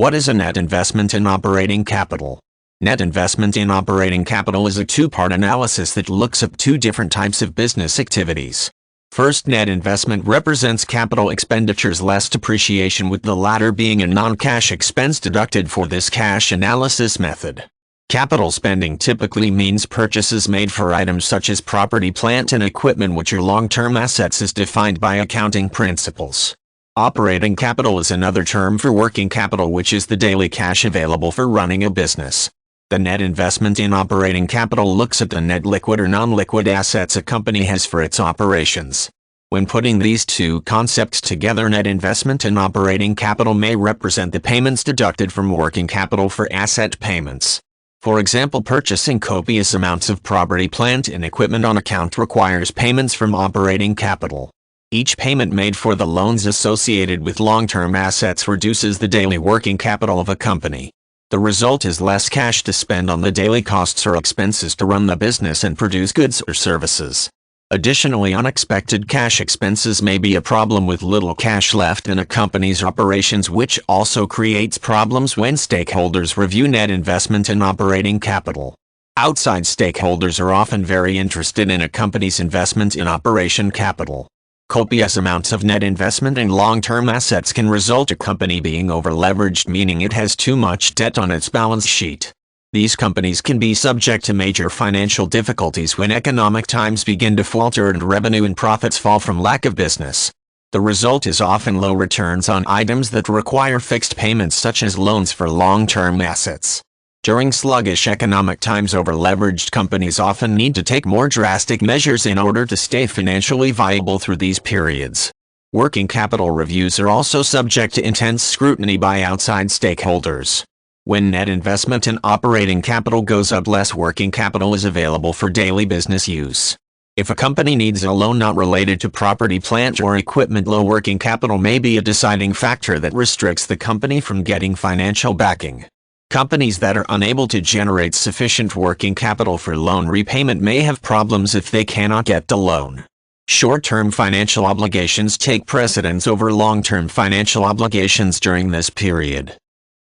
What is a net investment in operating capital? Net investment in operating capital is a two-part analysis that looks at two different types of business activities. First, net investment represents capital expenditures less depreciation, with the latter being a non-cash expense deducted for this cash analysis method. Capital spending typically means purchases made for items such as property, plant, and equipment, which are long-term assets as defined by accounting principles. Operating capital is another term for working capital, which is the daily cash available for running a business. The net investment in operating capital looks at the net liquid or non-liquid assets a company has for its operations. When putting these two concepts together, net investment in operating capital may represent the payments deducted from working capital for asset payments. For example, purchasing copious amounts of property, plant, and equipment on account requires payments from operating capital. Each payment made for the loans associated with long-term assets reduces the daily working capital of a company. The result is less cash to spend on the daily costs or expenses to run the business and produce goods or services. Additionally, unexpected cash expenses may be a problem with little cash left in a company's operations, which also creates problems when stakeholders review net investment in operating capital. Outside stakeholders are often very interested in a company's investment in operation capital. Copious amounts of net investment in long-term assets can result in a company being over-leveraged, meaning it has too much debt on its balance sheet. These companies can be subject to major financial difficulties when economic times begin to falter and revenue and profits fall from lack of business. The result is often low returns on items that require fixed payments, such as loans for long-term assets. During sluggish economic times, over-leveraged companies often need to take more drastic measures in order to stay financially viable through these periods. Working capital reviews are also subject to intense scrutiny by outside stakeholders. When net investment in operating capital goes up, less working capital is available for daily business use. If a company needs a loan not related to property, plant, or equipment, low working capital may be a deciding factor that restricts the company from getting financial backing. Companies that are unable to generate sufficient working capital for loan repayment may have problems if they cannot get the loan. Short-term financial obligations take precedence over long-term financial obligations during this period.